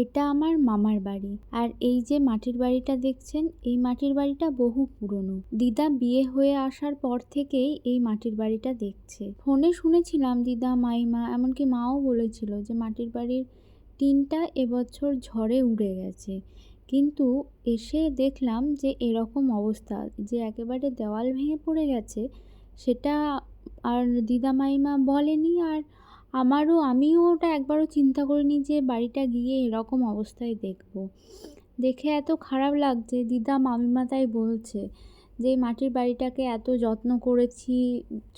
এটা আমার মামার বাড়ি। আর এই যে মাটির বাড়িটা দেখছেন, এই মাটির বাড়িটা বহু পুরনো। দিদা বিয়ে হয়ে আসার পর থেকেই এই মাটির বাড়িটা দেখছে। ফোনে শুনেছিলাম দিদা, মাইমা, এমনকি মাও বলেছিল যে মাটির বাড়ির টিনটা এবছর ঝড়ে উড়ে গেছে। কিন্তু এসে দেখলাম যে এরকম অবস্থা, যে একেবারে দেওয়াল ভেঙে পড়ে গেছে, সেটা আর দিদা মাইমা বলেনি। আর আমিও ওটা একবারও চিন্তা করিনি যে বাড়িটা গিয়ে এরকম অবস্থায় দেখব। দেখে এত খারাপ লাগছে। দিদা মামিমা তাই বলছে যে এই মাটির বাড়িটাকে এত যত্ন করেছি,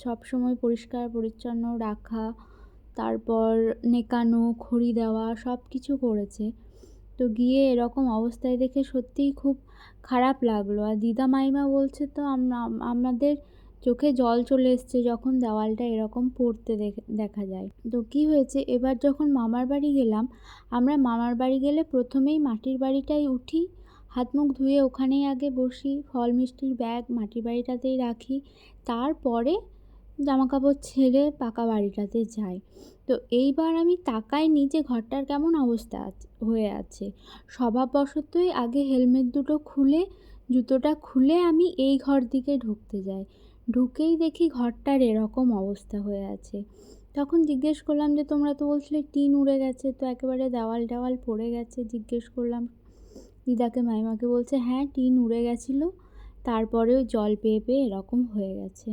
সবসময় পরিষ্কার পরিচ্ছন্ন রাখা, তারপর নেকানো, খড়ি দেওয়া, সব কিছু করেছে। তো গিয়ে এরকম অবস্থায় দেখে সত্যিই খুব খারাপ লাগলো। আর দিদা মাইমা বলছে তো আমাদের চোখে জল চলে এসছে যখন দেওয়ালটা এরকম পড়তে দেখা যায়। তো কী হয়েছে, এবার যখন মামার বাড়ি গেলাম, আমরা মামার বাড়ি গেলে প্রথমেই মাটির বাড়িটায় উঠি, হাত মুখ ধুয়ে ওখানেই আগে বসি, ফল মিষ্টির ব্যাগ মাটির বাড়িটাতেই রাখি, তারপরে জামাকাপড় ছেড়ে পাকা বাড়িটাতে যাই। তো এইবার আমি তাকাইনি যে ঘরটার কেমন অবস্থা হয়ে আছে। স্বভাববশতই আগে হেলমেট দুটো খুলে, জুতোটা খুলে আমি এই ঘর দিকে ঢুকতে যাই। ঢুকেই দেখি ঘরটার এরকম অবস্থা হয়ে আছে। তখন জিজ্ঞেস করলাম যে তোমরা তো বলছিলে টিন উড়ে গেছে, তো একেবারে দেওয়াল পড়ে গেছে। জিজ্ঞেস করলাম দিদাকে, মাইমাকে, বলছে হ্যাঁ টিন উড়ে গেছিলো, তারপরেও জল পেয়ে পেয়ে এরকম হয়ে গেছে।